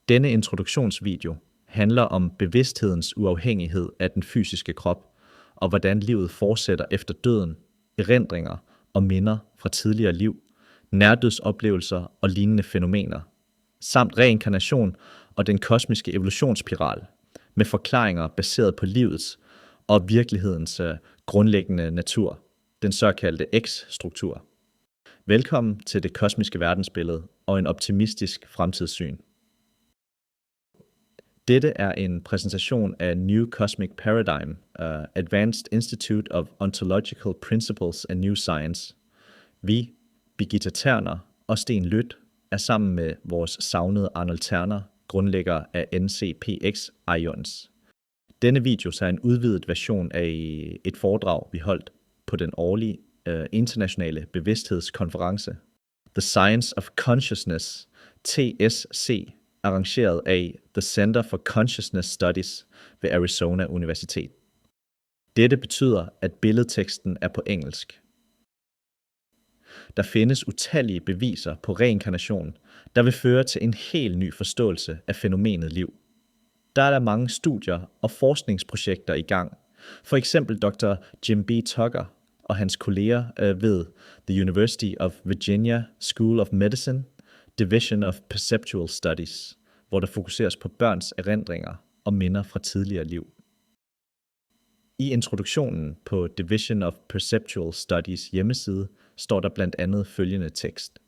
Denne introduktionsvideo handler om bevidsthedens uafhængighed af den fysiske krop, og hvordan livet fortsætter efter døden, erindringer og minder fra tidligere liv, nærdødsoplevelser og lignende fænomener, samt reinkarnation og den kosmiske evolutionsspiral, med forklaringer baseret på livets og virkelighedens grundlæggende natur, den såkaldte X-struktur. Velkommen til det kosmiske verdensbillede og en optimistisk fremtidssyn. Dette er en præsentation af New Cosmic Paradigm, Advanced Institute of Ontological Principles and New Science. Vi, Birgitta Terner og Sten Lyth, er sammen med vores savnede Arnold Terner, grundlægger af NCPX Ions. Denne video er en udvidet version af et foredrag, vi holdt på den årlige internationale bevidsthedskonference The Science of Consciousness, TSC, arrangeret af The Center for Consciousness Studies ved Arizona Universitet. Dette betyder, at billedteksten er på engelsk. Der findes utallige beviser på reinkarnation, der vil føre til en helt ny forståelse af fænomenet liv. Der er mange studier og forskningsprojekter i gang. For eksempel Dr. Jim B. Tucker og hans kolleger ved The University of Virginia School of Medicine, Division of Perceptual Studies, hvor der fokuseres på børns erindringer og minder fra tidligere liv. I introduktionen på Division of Perceptual Studies hjemmeside står der blandt andet følgende tekst.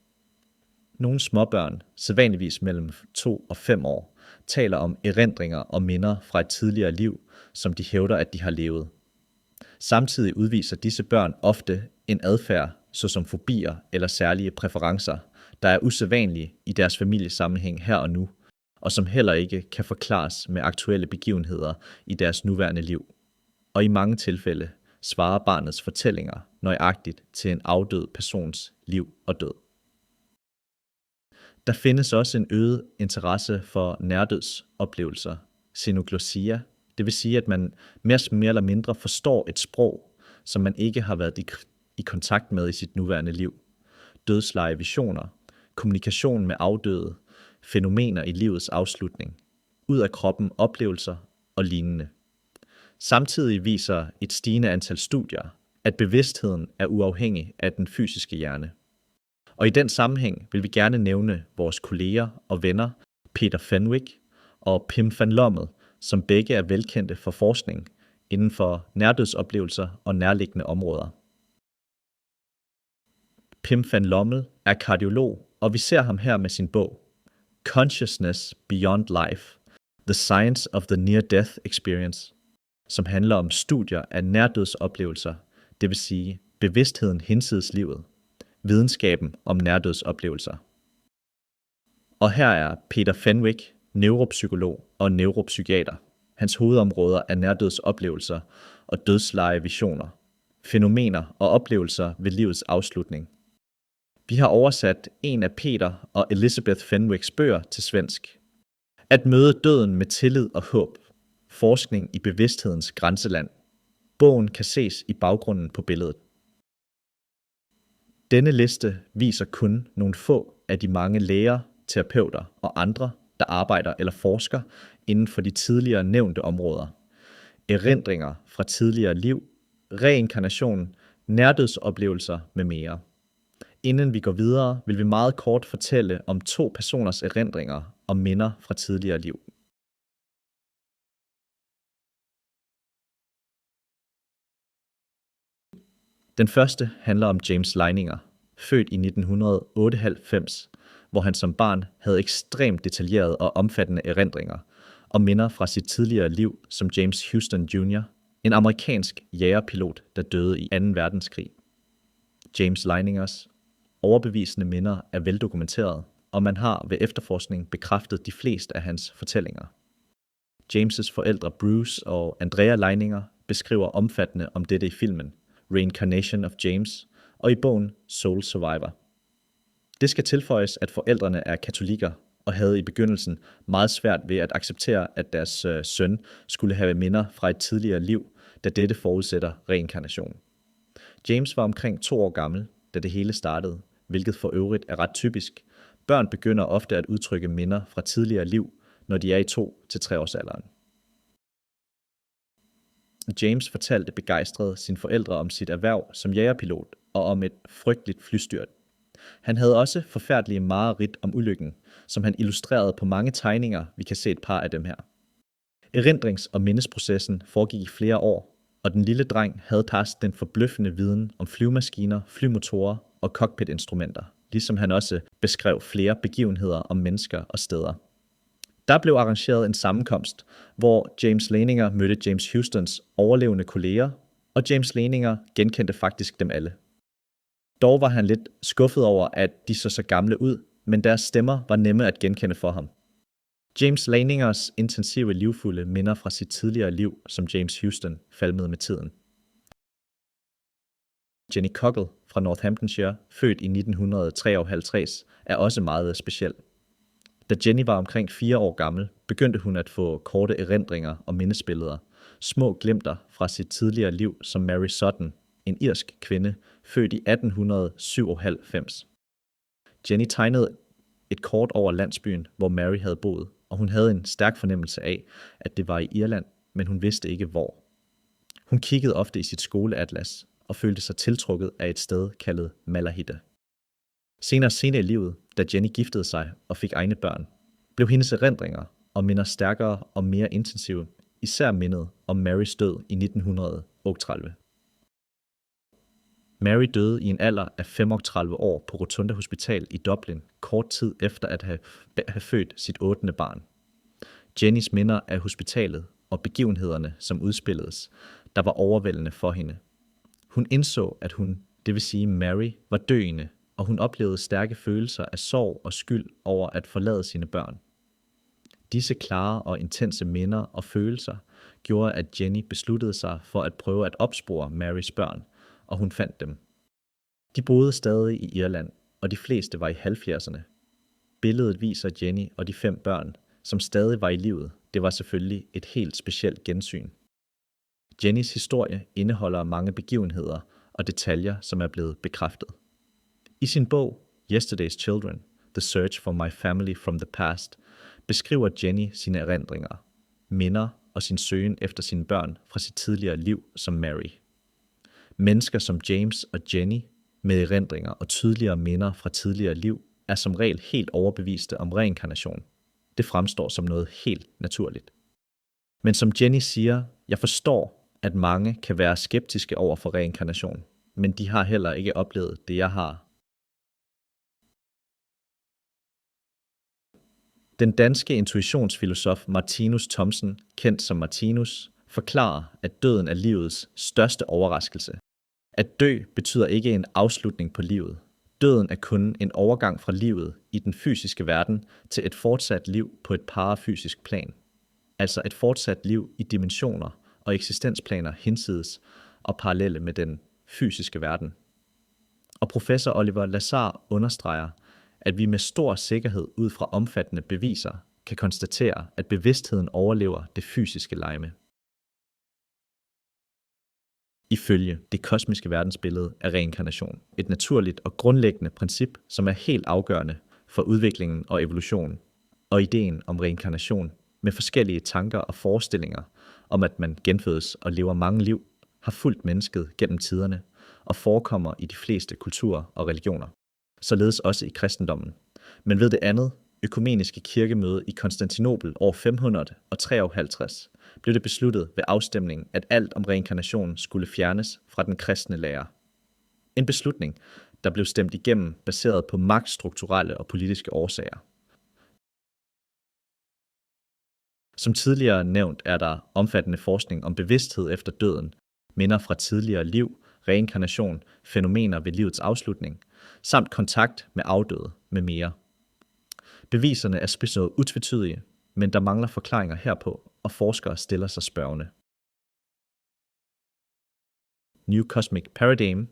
Nogle småbørn, sædvanligvis mellem 2 og 5 år, taler om erindringer og minder fra et tidligere liv, som de hævder, at de har levet. Samtidig udviser disse børn ofte en adfærd, såsom fobier eller særlige præferencer, der er usædvanlige i deres familiesammenhæng her og nu, og som heller ikke kan forklares med aktuelle begivenheder i deres nuværende liv. Og i mange tilfælde svarer barnets fortællinger nøjagtigt til en afdød persons liv og død. Der findes også en øget interesse for nærdødsoplevelser, xenoglossia, det vil sige, at man mere eller mindre forstår et sprog, som man ikke har været i kontakt med i sit nuværende liv. Dødsleje visioner, kommunikation med afdøde, fænomener i livets afslutning, ud af kroppen oplevelser og lignende. Samtidig viser et stigende antal studier, at bevidstheden er uafhængig af den fysiske hjerne. Og i den sammenhæng vil vi gerne nævne vores kolleger og venner Peter Fenwick og Pim van Lommel, som begge er velkendte for forskning inden for nærdødsoplevelser og nærliggende områder. Pim van Lommel er kardiolog, og vi ser ham her med sin bog Consciousness Beyond Life, The Science of the Near-Death Experience, som handler om studier af nærdødsoplevelser, det vil sige bevidstheden hinsides livet, videnskaben om nærdødsoplevelser. Og her er Peter Fenwick, neuropsykolog og neuropsykiater. Hans hovedområder er nærdødsoplevelser og dødsleje visioner, fænomener og oplevelser ved livets afslutning. Vi har oversat en af Peter og Elizabeth Fenwicks bøger til svensk. At møde døden med tillid og håb. Forskning i bevidsthedens grænseland. Bogen kan ses i baggrunden på billedet. Denne liste viser kun nogle få af de mange læger, terapeuter og andre, der arbejder eller forsker inden for de tidligere nævnte områder. Erindringer fra tidligere liv, reinkarnation, nærdødsoplevelser med mere. Inden vi går videre, vil vi meget kort fortælle om 2 personers erindringer og minder fra tidligere liv. Den første handler om James Leininger, født i 1998, hvor han som barn havde ekstremt detaljerede og omfattende erindringer og minder fra sit tidligere liv som James Houston Jr., en amerikansk jagerpilot, der døde i 2. verdenskrig. James Leiningers overbevisende minder er veldokumenteret, og man har ved efterforskning bekræftet de fleste af hans fortællinger. James' forældre Bruce og Andrea Leininger beskriver omfattende om dette i filmen Reincarnation of James og i bogen Soul Survivor. Det skal tilføjes, at forældrene er katolikker og havde i begyndelsen meget svært ved at acceptere, at deres søn skulle have minder fra et tidligere liv, da dette forudsætter reinkarnation. James var omkring 2 år gammel, da det hele startede, hvilket for øvrigt er ret typisk. Børn begynder ofte at udtrykke minder fra tidligere liv, når de er i 2-3 års alderen. James fortalte begejstret sine forældre om sit erhverv som jægerpilot og om et frygteligt flystyrt. Han havde også forfærdelige mareridt om ulykken, som han illustrerede på mange tegninger. Vi kan se et par af dem her. Erindrings- og mindesprocessen foregik i flere år, og den lille dreng havde taget den forbløffende viden om flyvemaskiner, flymotorer og cockpitinstrumenter, ligesom han også beskrev flere begivenheder om mennesker og steder. Der blev arrangeret en sammenkomst, hvor James Leininger mødte James Houstons overlevende kolleger, og James Leininger genkendte faktisk dem alle. Dog var han lidt skuffet over, at de så gamle ud, men deres stemmer var nemme at genkende for ham. James Leiningers intensive livfulde minder fra sit tidligere liv som James Houston falmede med tiden. Jenny Cockle fra Northamptonshire, født i 1953, er også meget speciel. Da Jenny var omkring 4 år gammel, begyndte hun at få korte erindringer og mindesbilleder, små glimter fra sit tidligere liv som Mary Sutton, en irsk kvinde, født i 1897. Jenny tegnede et kort over landsbyen, hvor Mary havde boet, og hun havde en stærk fornemmelse af, at det var i Irland, men hun vidste ikke hvor. Hun kiggede ofte i sit skoleatlas og følte sig tiltrukket af et sted kaldet Malahide. Senere i livet, da Jenny giftede sig og fik egne børn, blev hendes erindringer og minder stærkere og mere intensive, især mindet om Marys død i 1938. Mary døde i en alder af 35 år på Rotunda Hospital i Dublin, kort tid efter at have født sit 8. barn. Jennys minder af hospitalet og begivenhederne, som udspilledes, der var overvældende for hende. Hun indså, at hun, det vil sige Mary, var døende, og hun oplevede stærke følelser af sorg og skyld over at forlade sine børn. Disse klare og intense minder og følelser gjorde, at Jenny besluttede sig for at prøve at opspore Marys børn, og hun fandt dem. De boede stadig i Irland, og de fleste var i 70'erne. Billedet viser Jenny og de 5 børn, som stadig var i livet. Det var selvfølgelig et helt specielt gensyn. Jennys historie indeholder mange begivenheder og detaljer, som er blevet bekræftet. I sin bog Yesterday's Children, The Search for My Family from the Past, beskriver Jenny sine erindringer, minder og sin søgen efter sine børn fra sit tidligere liv som Mary. Mennesker som James og Jenny med erindringer og tydeligere minder fra tidligere liv er som regel helt overbeviste om reinkarnation. Det fremstår som noget helt naturligt. Men som Jenny siger, jeg forstår, at mange kan være skeptiske over for reinkarnation, men de har heller ikke oplevet det, jeg har. Den danske intuitionsfilosof Martinus Thomsen, kendt som Martinus, forklarer, at døden er livets største overraskelse. At dø betyder ikke en afslutning på livet. Døden er kun en overgang fra livet i den fysiske verden til et fortsat liv på et parafysisk plan. Altså et fortsat liv i dimensioner og eksistensplaner hinsides og parallelle med den fysiske verden. Og professor Oliver Lazar understreger, at vi med stor sikkerhed ud fra omfattende beviser kan konstatere, at bevidstheden overlever det fysiske legeme. Ifølge det kosmiske verdensbillede er reinkarnation et naturligt og grundlæggende princip, som er helt afgørende for udviklingen og evolutionen, og ideen om reinkarnation med forskellige tanker og forestillinger om, at man genfødes og lever mange liv, har fulgt mennesket gennem tiderne og forekommer i de fleste kulturer og religioner, således også i kristendommen. Men ved det andet økumeniske kirkemøde i Konstantinopel år 553 blev det besluttet ved afstemningen, at alt om reinkarnation skulle fjernes fra den kristne lære. En beslutning, der blev stemt igennem baseret på magtstrukturelle og politiske årsager. Som tidligere nævnt er der omfattende forskning om bevidsthed efter døden, minder fra tidligere liv, reinkarnation, fænomener ved livets afslutning, samt kontakt med afdøde med mere. Beviserne er spidsået utvetydige, men der mangler forklaringer herpå, og forskere stiller sig spørgende. New Cosmic Paradigm,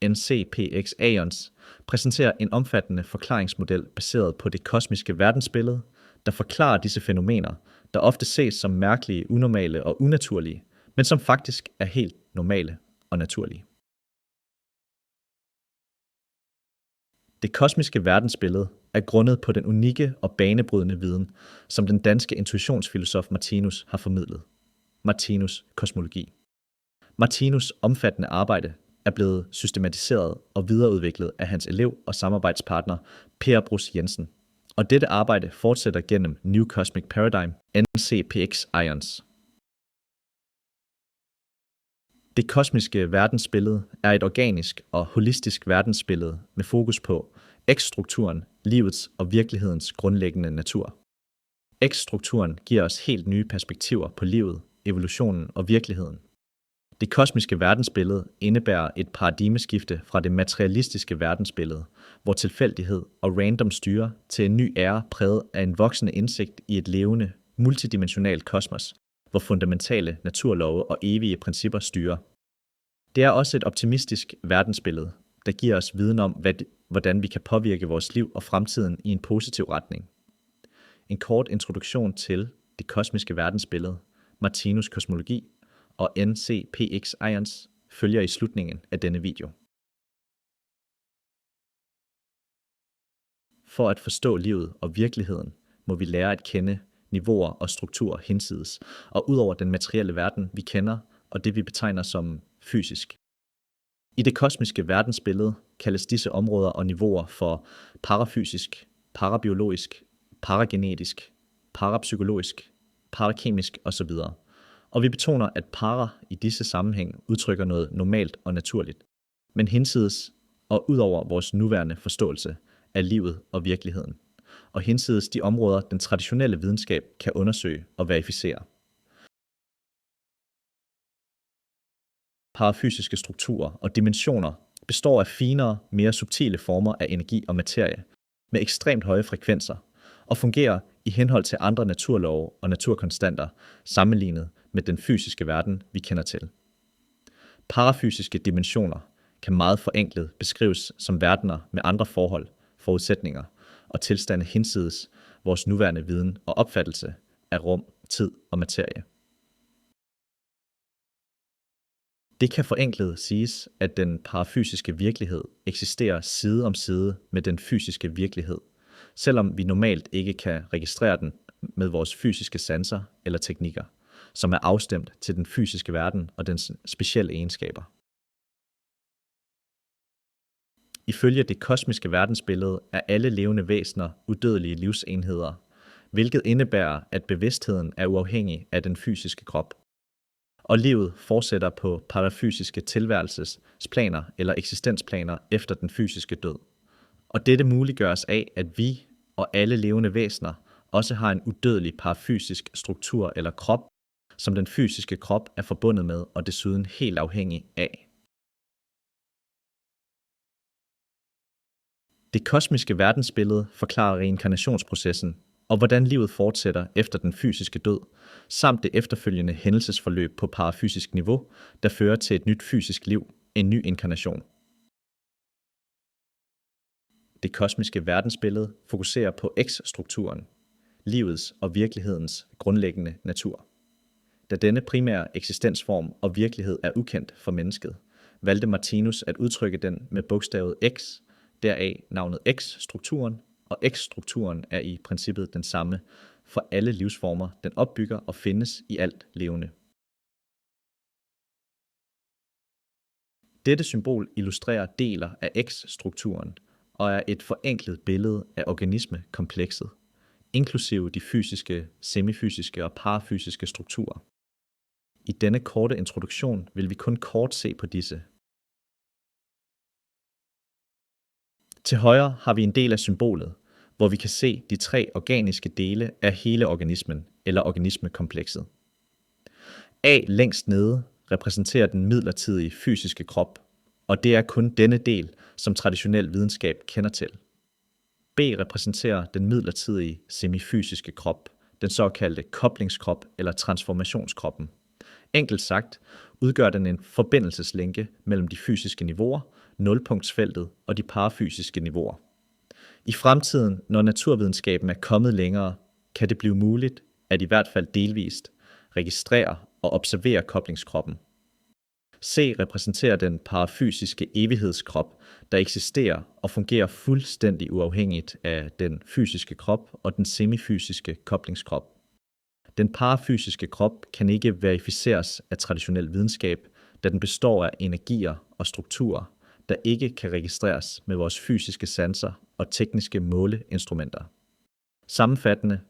NCPX Aeons, præsenterer en omfattende forklaringsmodel baseret på det kosmiske verdensbillede, der forklarer disse fænomener, der ofte ses som mærkelige, unormale og unaturlige, men som faktisk er helt normale og naturlige. Det kosmiske verdensbillede er grundet på den unikke og banebrydende viden, som den danske intuitionsfilosof Martinus har formidlet. Martinus kosmologi. Martinus' omfattende arbejde er blevet systematiseret og videreudviklet af hans elev og samarbejdspartner Per Bruus Jensen, og dette arbejde fortsætter gennem New Cosmic Paradigm, NCPX Ions. Det kosmiske verdensbillede er et organisk og holistisk verdensbillede med fokus på X-strukturen, livets og virkelighedens grundlæggende natur. X-strukturen giver os helt nye perspektiver på livet, evolutionen og virkeligheden. Det kosmiske verdensbillede indebærer et paradigmeskifte fra det materialistiske verdensbillede, hvor tilfældighed og random styrer, til en ny æra præget af en voksende indsigt i et levende, multidimensionalt kosmos, hvor fundamentale naturlove og evige principper styrer. Det er også et optimistisk verdensbillede, der giver os viden om, hvordan vi kan påvirke vores liv og fremtiden i en positiv retning. En kort introduktion til det kosmiske verdensbillede, Martinus kosmologi og NCPX Ions følger i slutningen af denne video. For at forstå livet og virkeligheden, må vi lære at kende niveauer og strukturer hinsides, og ud over den materielle verden, vi kender, og det vi betegner som fysisk. I det kosmiske verdensbillede kaldes disse områder og niveauer for parafysisk, parabiologisk, paragenetisk, parapsykologisk, parakemisk osv. Og vi betoner, at para i disse sammenhæng udtrykker noget normalt og naturligt, men hinsides og ud over vores nuværende forståelse af livet og virkeligheden, og hinsides de områder, den traditionelle videnskab kan undersøge og verificere. Parafysiske strukturer og dimensioner består af finere, mere subtile former af energi og materie med ekstremt høje frekvenser og fungerer i henhold til andre naturlove og naturkonstanter sammenlignet med den fysiske verden, vi kender til. Parafysiske dimensioner kan meget forenklet beskrives som verdener med andre forhold, forudsætninger og tilstande hinsides vores nuværende viden og opfattelse af rum, tid og materie. Det kan forenklet siges, at den parafysiske virkelighed eksisterer side om side med den fysiske virkelighed, selvom vi normalt ikke kan registrere den med vores fysiske sanser eller teknikker, som er afstemt til den fysiske verden og dens specielle egenskaber. Ifølge det kosmiske verdensbillede er alle levende væsener udødelige livsenheder, hvilket indebærer, at bevidstheden er uafhængig af den fysiske krop, og livet fortsætter på parafysiske tilværelsesplaner eller eksistensplaner efter den fysiske død. Og dette muliggøres af, at vi og alle levende væsener også har en udødelig parafysisk struktur eller krop, som den fysiske krop er forbundet med og desuden helt afhængig af. Det kosmiske verdensbillede forklarer reinkarnationsprocessen og hvordan livet fortsætter efter den fysiske død, samt det efterfølgende hændelsesforløb på parafysisk niveau, der fører til et nyt fysisk liv, en ny inkarnation. Det kosmiske verdensbillede fokuserer på X-strukturen, livets og virkelighedens grundlæggende natur. Da denne primære eksistensform og virkelighed er ukendt for mennesket, valgte Martinus at udtrykke den med bogstavet X, deraf navnet X-strukturen, og X-strukturen er i princippet den samme for alle livsformer, den opbygger og findes i alt levende. Dette symbol illustrerer deler af X-strukturen og er et forenklet billede af organismekomplekset, inklusive de fysiske, semifysiske og parafysiske strukturer. I denne korte introduktion vil vi kun kort se på disse. Til højre har vi en del af symbolet, hvor vi kan se de 3 organiske dele af hele organismen eller organismekomplekset. A længst nede repræsenterer den midlertidige fysiske krop, og det er kun denne del, som traditionel videnskab kender til. B repræsenterer den midlertidige semifysiske krop, den såkaldte koblingskrop eller transformationskroppen. Enkelt sagt udgør den en forbindelseslænke mellem de fysiske niveauer, nulpunktsfeltet og de parafysiske niveauer. I fremtiden, når naturvidenskaben er kommet længere, kan det blive muligt at i hvert fald delvist registrere og observere koblingskroppen. C repræsenterer den parafysiske evighedskrop, der eksisterer og fungerer fuldstændig uafhængigt af den fysiske krop og den semifysiske koblingskrop. Den parafysiske krop kan ikke verificeres af traditionel videnskab, da den består af energier og strukturer, der ikke kan registreres med vores fysiske sanser og tekniske måleinstrumenter. Sammenfattende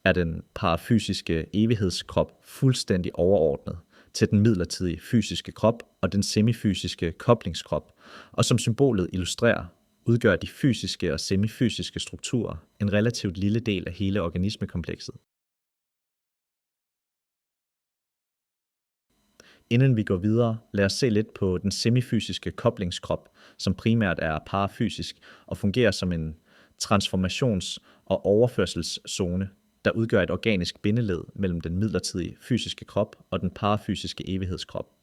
er den parafysiske evighedskrop fuldstændig overordnet til den midlertidige fysiske krop og den semifysiske koblingskrop, og som symbolet illustrerer, udgør de fysiske og semifysiske strukturer en relativt lille del af hele organismekomplekset. Inden vi går videre, lad os se lidt på den semifysiske koblingskrop, som primært er parafysisk og fungerer som en transformations- og overførselszone, der udgør et organisk bindeled mellem den midlertidige fysiske krop og den parafysiske evighedskrop.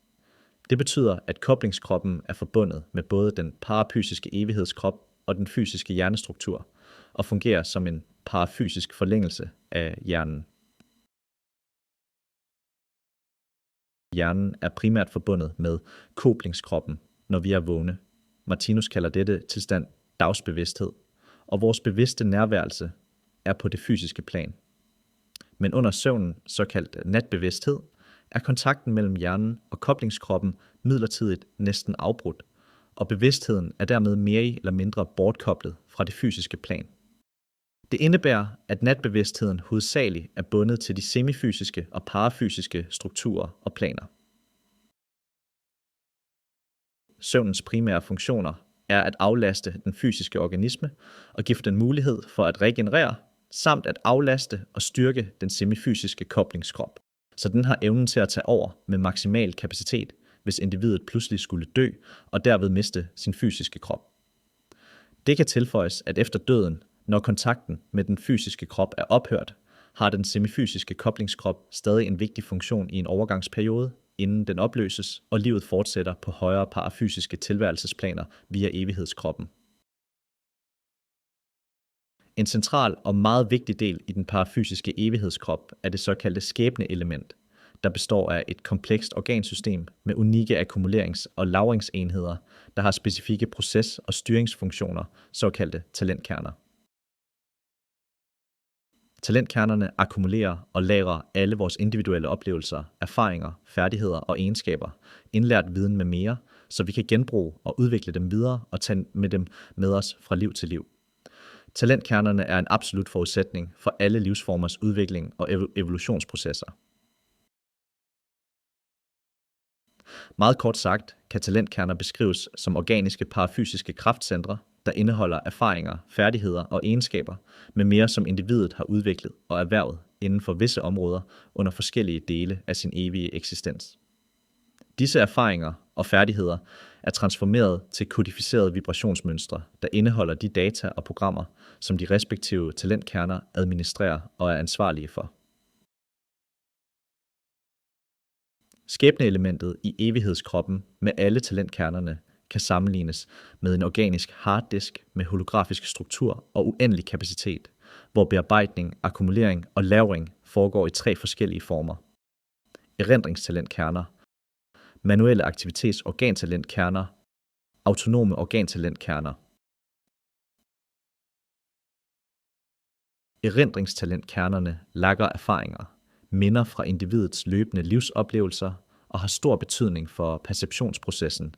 Det betyder, at koblingskroppen er forbundet med både den parafysiske evighedskrop og den fysiske hjernestruktur, og fungerer som en parafysisk forlængelse af hjernen. Hjernen er primært forbundet med koblingskroppen, når vi er vågne. Martinus kalder dette tilstand dagsbevidsthed, og vores bevidste nærværelse er på det fysiske plan. Men under søvnen, såkaldt natbevidsthed, er kontakten mellem hjernen og koblingskroppen midlertidigt næsten afbrudt, og bevidstheden er dermed mere eller mindre bortkoblet fra det fysiske plan. Det indebærer, at natbevidstheden hovedsageligt er bundet til de semifysiske og parafysiske strukturer og planer. Søvnens primære funktioner er at aflaste den fysiske organisme og give den mulighed for at regenerere, samt at aflaste og styrke den semifysiske koblingskrop, så den har evnen til at tage over med maksimal kapacitet, hvis individet pludselig skulle dø og derved miste sin fysiske krop. Det kan tilføjes, at efter døden, når kontakten med den fysiske krop er ophørt, har den semifysiske koblingskrop stadig en vigtig funktion i en overgangsperiode, inden den opløses, og livet fortsætter på højere parafysiske tilværelsesplaner via evighedskroppen. En central og meget vigtig del i den parafysiske evighedskrop er det såkaldte skæbneelement, der består af et komplekst organsystem med unikke akkumulerings- og lagringsenheder, der har specifikke proces- og styringsfunktioner, såkaldte talentkerner. Talentkernerne akkumulerer og lagrer alle vores individuelle oplevelser, erfaringer, færdigheder og egenskaber, indlært viden med mere, så vi kan genbruge og udvikle dem videre og tage med dem med os fra liv til liv. Talentkernerne er en absolut forudsætning for alle livsformers udvikling og evolutionsprocesser. Meget kort sagt kan talentkerner beskrives som organiske parafysiske kraftcentre, der indeholder erfaringer, færdigheder og egenskaber med mere, som individet har udviklet og erhvervet inden for visse områder under forskellige dele af sin evige eksistens. Disse erfaringer og færdigheder er transformeret til kodificerede vibrationsmønstre, der indeholder de data og programmer, som de respektive talentkerner administrerer og er ansvarlige for. Skæbneelementet i evighedskroppen med alle talentkernerne kan sammenlignes med en organisk harddisk med holografisk struktur og uendelig kapacitet, hvor bearbejdning, akkumulering og lagring foregår i 3 forskellige former. Erindringstalentkerner, manuelle aktivitetsorgantalentkerner, autonome organtalentkerner. Erindringstalentkernerne lagrer erfaringer, minder fra individets løbende livsoplevelser og har stor betydning for perceptionsprocessen,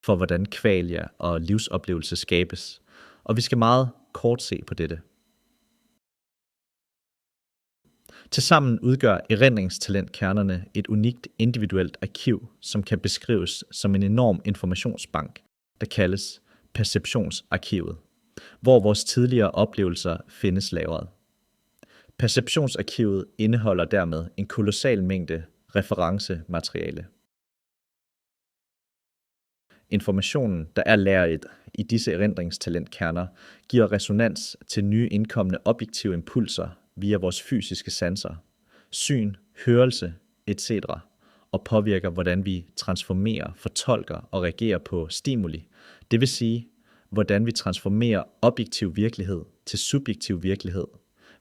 for hvordan kvalia og livsoplevelse skabes, og vi skal meget kort se på dette. Tilsammen udgør erindringstalentkernerne et unikt individuelt arkiv, som kan beskrives som en enorm informationsbank, der kaldes perceptionsarkivet, hvor vores tidligere oplevelser findes lagret. Perceptionsarkivet indeholder dermed en kolossal mængde referencemateriale. Informationen, der er lagret i disse erindringstalentkerner, giver resonans til nye indkomne objektive impulser via vores fysiske sanser, syn, hørelse etc., og påvirker, hvordan vi transformerer, fortolker og reagerer på stimuli, det vil sige, hvordan vi transformerer objektiv virkelighed til subjektiv virkelighed,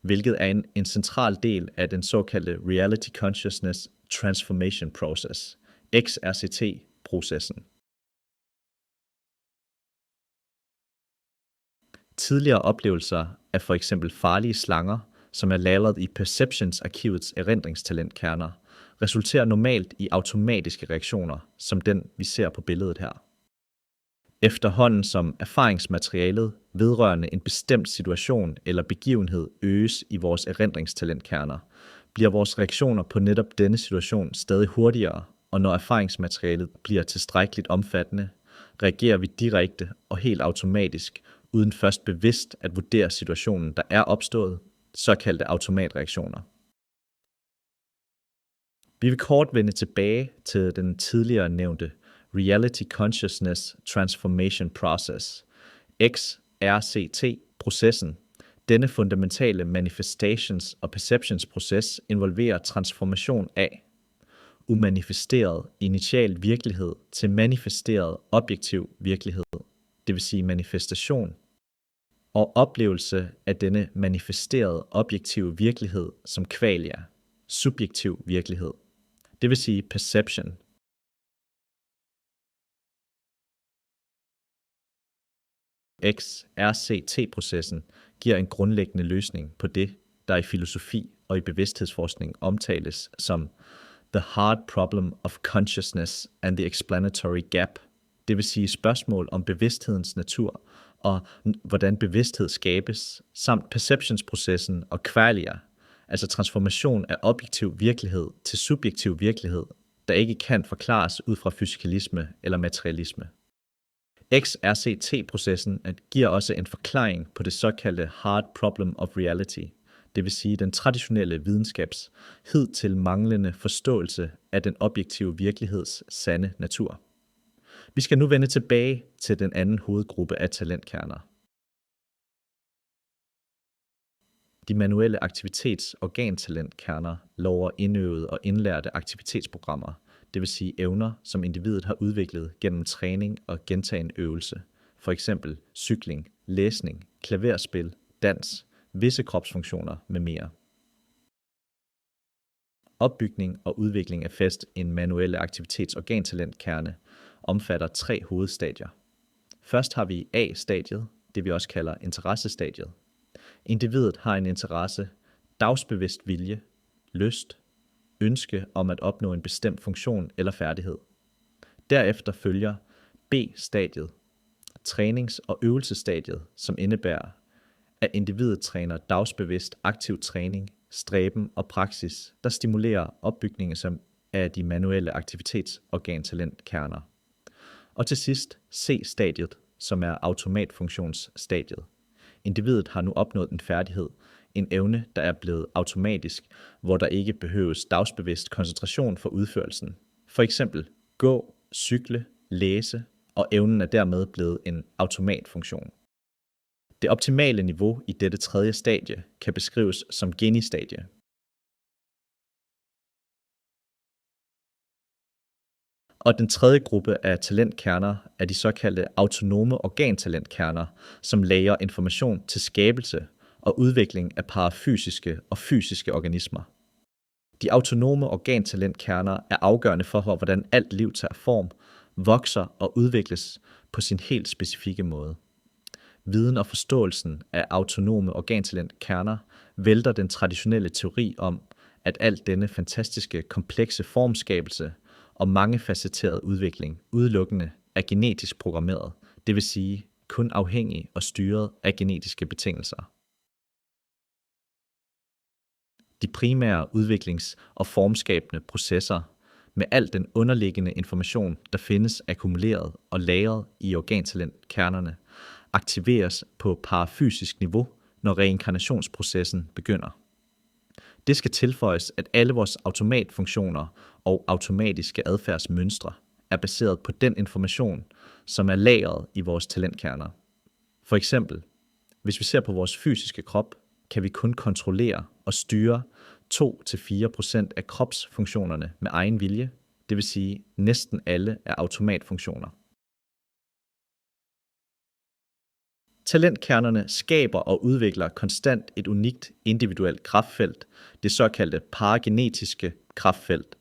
hvilket er en central del af den såkaldte Reality Consciousness Transformation Process, XRCT, processen. Tidligere oplevelser af for eksempel farlige slanger, som er lagret i Perceptions-arkivets erindringstalentkerner, resulterer normalt i automatiske reaktioner, som den vi ser på billedet her. Efterhånden som erfaringsmaterialet vedrørende en bestemt situation eller begivenhed øges i vores erindringstalentkerner, bliver vores reaktioner på netop denne situation stadig hurtigere, og når erfaringsmaterialet bliver tilstrækkeligt omfattende, reagerer vi direkte og helt automatisk, uden først bevidst at vurdere situationen, der er opstået, såkaldte automatreaktioner. Vi vil kort vende tilbage til den tidligere nævnte Reality Consciousness Transformation Process, XRCT-processen. Denne fundamentale manifestations- og perceptions-proces involverer transformation af umanifesteret initial virkelighed til manifesteret objektiv virkelighed, det vil sige manifestation, og oplevelse af denne manifesterede objektive virkelighed som qualia, subjektiv virkelighed, det vil sige perception. XRCT-processen giver en grundlæggende løsning på det, der i filosofi og i bevidsthedsforskning omtales som the hard problem of consciousness and the explanatory gap, det vil sige spørgsmål om bevidsthedens natur og hvordan bevidsthed skabes, samt perceptionsprocessen og qualia, altså transformation af objektiv virkelighed til subjektiv virkelighed, der ikke kan forklares ud fra fysikalisme eller materialisme. XRCT-processen giver også en forklaring på det såkaldte hard problem of reality, det vil sige den traditionelle videnskabs hidtil manglende forståelse af den objektive virkeligheds sande natur. Vi skal nu vende tilbage til den anden hovedgruppe af talentkerner. De manuelle aktivitets-organtalentkerner lover indøvede og indlærte aktivitetsprogrammer, det vil sige evner, som individet har udviklet gennem træning og gentagen øvelse, for eksempel cykling, læsning, klaverspil, dans, visse kropsfunktioner med mere. Opbygning og udvikling af fast en manuelle aktivitets-organtalentkerne omfatter 3 hovedstadier. Først har vi A-stadiet, det vi også kalder interessestadiet. Individet har en interesse, dagsbevidst vilje, lyst, ønske om at opnå en bestemt funktion eller færdighed. Derefter følger B-stadiet, trænings- og øvelsesstadiet, som indebærer, at individet træner dagsbevidst aktiv træning, stræben og praksis, der stimulerer opbygningen af de manuelle aktivitetsorgantalentkerner. Og til sidst C-stadiet, som er automatfunktionsstadiet. Individet har nu opnået en færdighed, en evne, der er blevet automatisk, hvor der ikke behøves dagsbevidst koncentration for udførelsen. For eksempel gå, cykle, læse, og evnen er dermed blevet en automatfunktion. Det optimale niveau i dette tredje stadie kan beskrives som genistadie. Og den tredje gruppe af talentkerner er de såkaldte autonome organtalentkerner, som lagrer information til skabelse og udvikling af parafysiske og fysiske organismer. De autonome organtalentkerner er afgørende for, hvordan alt liv tager form, vokser og udvikles på sin helt specifikke måde. Viden og forståelsen af autonome organtalentkerner vælter den traditionelle teori om, at alt denne fantastiske, komplekse formskabelse og mangefacetterede udvikling udelukkende er genetisk programmeret, det vil sige kun afhængig og styret af genetiske betingelser. De primære udviklings- og formskabende processer med al den underliggende information, der findes akkumuleret og lagret i organtalenkernerne, aktiveres på parafysisk niveau, når reinkarnationsprocessen begynder. Det skal tilføjes, at alle vores automatfunktioner og automatiske adfærdsmønstre er baseret på den information, som er lagret i vores talentkerner. For eksempel, hvis vi ser på vores fysiske krop, kan vi kun kontrollere og styre 2-4% af kropsfunktionerne med egen vilje, det vil sige næsten alle er automatfunktioner. Talentkernerne skaber og udvikler konstant et unikt individuelt kraftfelt, det såkaldte paragenetiske kraftfelt,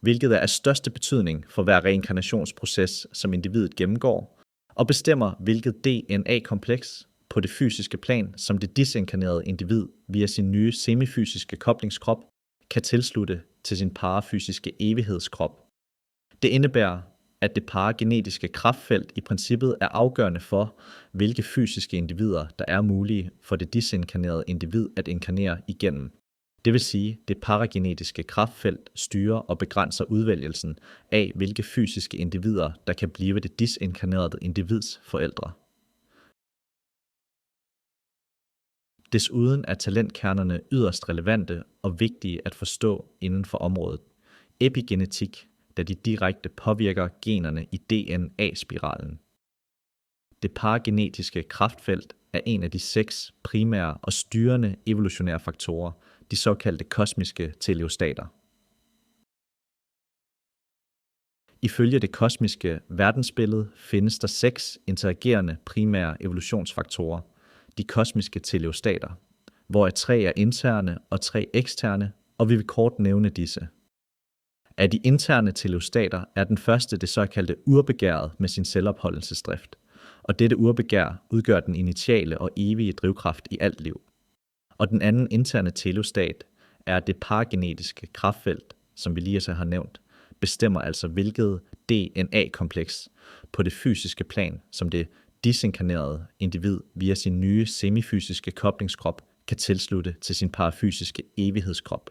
hvilket er af største betydning for hver reinkarnationsproces, som individet gennemgår, og bestemmer, hvilket DNA-kompleks på det fysiske plan, som det disinkarnerede individ via sin nye semifysiske koblingskrop kan tilslutte til sin parafysiske evighedskrop. Det indebærer, at det paragenetiske kraftfelt i princippet er afgørende for, hvilke fysiske individer, der er mulige for det disinkarnerede individ at inkarnere igennem. Det vil sige, det paragenetiske kraftfelt styrer og begrænser udvælgelsen af, hvilke fysiske individer, der kan blive det disinkarnerede individs forældre. Desuden er talentkernerne yderst relevante og vigtige at forstå inden for området epigenetik, da de direkte påvirker generne i DNA-spiralen. Det paragenetiske kraftfelt er en af de 6 primære og styrende evolutionære faktorer, de såkaldte kosmiske teleostater. Ifølge det kosmiske verdensbillede findes der 6 interagerende primære evolutionsfaktorer, de kosmiske teleostater, hvoraf 3 er interne og 3 eksterne, og vi vil kort nævne disse. Af de interne teleostater er den første det såkaldte urbegæret med sin selvopholdelsesdrift, og dette urbegær udgør den initiale og evige drivkraft i alt liv. Og den anden interne teleostat er det paragenetiske kraftfelt, som vi lige så har nævnt, bestemmer altså hvilket DNA-kompleks på det fysiske plan, som det disinkarnerede individ via sin nye semifysiske koblingskrop kan tilslutte til sin parafysiske evighedskrop.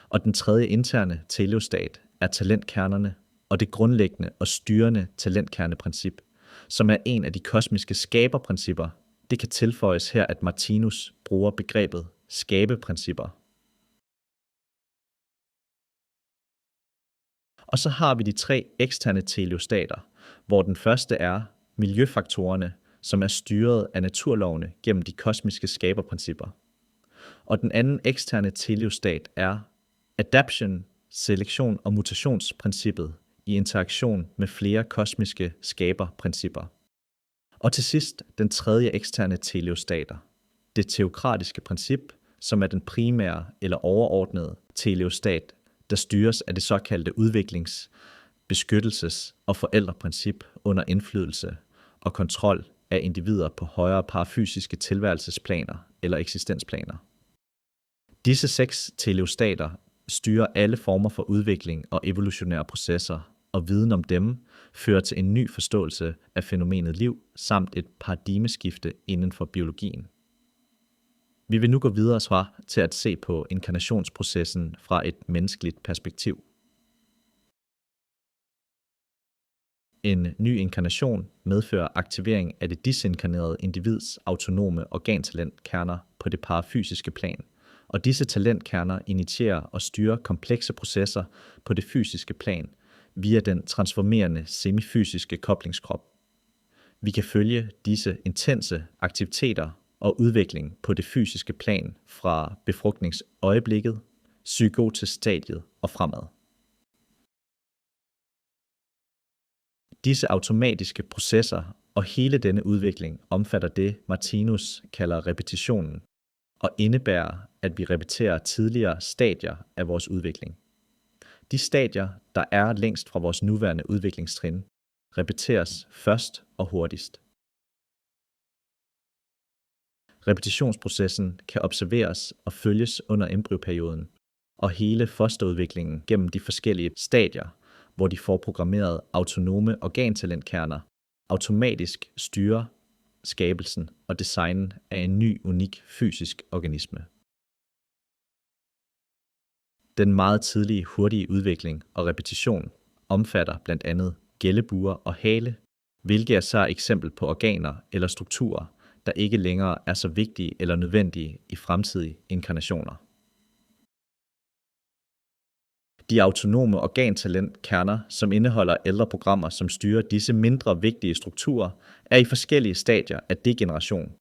Og den tredje interne teleostat er talentkernerne og det grundlæggende og styrende talentkerneprincip, som er en af de kosmiske skaberprincipper. Det kan tilføjes her, at Martinus bruger begrebet skabeprincipper. Og så har vi de 3 eksterne teleostater, hvor den første er miljøfaktorerne, som er styret af naturlovene gennem de kosmiske skaberprincipper. Og den anden eksterne teleostat er adaption, selektion og mutationsprincippet i interaktion med flere kosmiske skaberprincipper. Og til sidst den tredje eksterne teleostater, det teokratiske princip, som er den primære eller overordnede teleostat, der styres af det såkaldte udviklings-, beskyttelses- og forældreprincip under indflydelse og kontrol af individer på højere parafysiske tilværelsesplaner eller eksistensplaner. Disse 6 teleostater styrer alle former for udvikling og evolutionære processer, og viden om dem fører til en ny forståelse af fænomenet liv samt et paradigmeskifte inden for biologien. Vi vil nu gå videre fra til at se på inkarnationsprocessen fra et menneskeligt perspektiv. En ny inkarnation medfører aktivering af det disinkarnerede individs autonome organtalentkerner på det parafysiske plan, og disse talentkerner initierer og styrer komplekse processer på det fysiske plan via den transformerende semifysiske koblingskrop. Vi kan følge disse intense aktiviteter og udvikling på det fysiske plan fra befrugtningsøjeblikket, zygote-stadiet og fremad. Disse automatiske processer og hele denne udvikling omfatter det, Martinus kalder repetitionen, og indebærer, at vi repeterer tidligere stadier af vores udvikling. De stadier, der er længst fra vores nuværende udviklingstrin, repeteres først og hurtigst. Repetitionsprocessen kan observeres og følges under embryoperioden, og hele fosterudviklingen gennem de forskellige stadier, hvor de forprogrammerede autonome organtalentkerner automatisk styrer skabelsen og designen af en ny, unik fysisk organisme. Den meget tidlige, hurtige udvikling og repetition omfatter blandt andet gællebuer og hale, hvilket er så eksempel på organer eller strukturer, der ikke længere er så vigtige eller nødvendige i fremtidige inkarnationer. De autonome organtalentkerner, som indeholder ældre programmer, som styrer disse mindre vigtige strukturer, er i forskellige stadier af degeneration,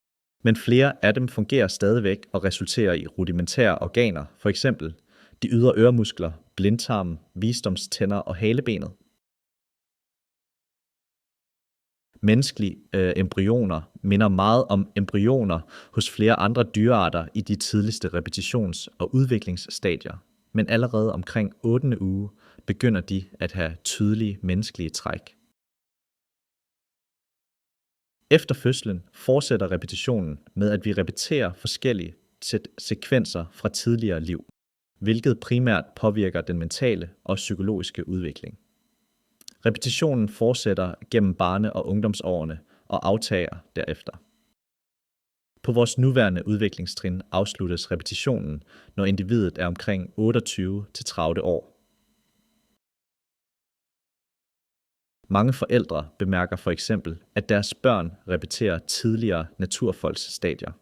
men flere af dem fungerer stadigvæk og resulterer i rudimentære organer, for eksempel de ydre øremuskler, blindtarmen, visdomstænder og halebenet. Menneskelige embryoner minder meget om embryoner hos flere andre dyrearter i de tidligste repetitions- og udviklingsstadier, men allerede omkring 8. uge begynder de at have tydelige menneskelige træk. Efter fødslen fortsætter repetitionen med, at vi repeterer forskellige sekvenser fra tidligere liv, hvilket primært påvirker den mentale og psykologiske udvikling. Repetitionen fortsætter gennem barne- og ungdomsårene og aftager derefter. På vores nuværende udviklingstrin afsluttes repetitionen, når individet er omkring 28 til 30 år. Mange forældre bemærker for eksempel, at deres børn repeterer tidligere naturfoldsstadier.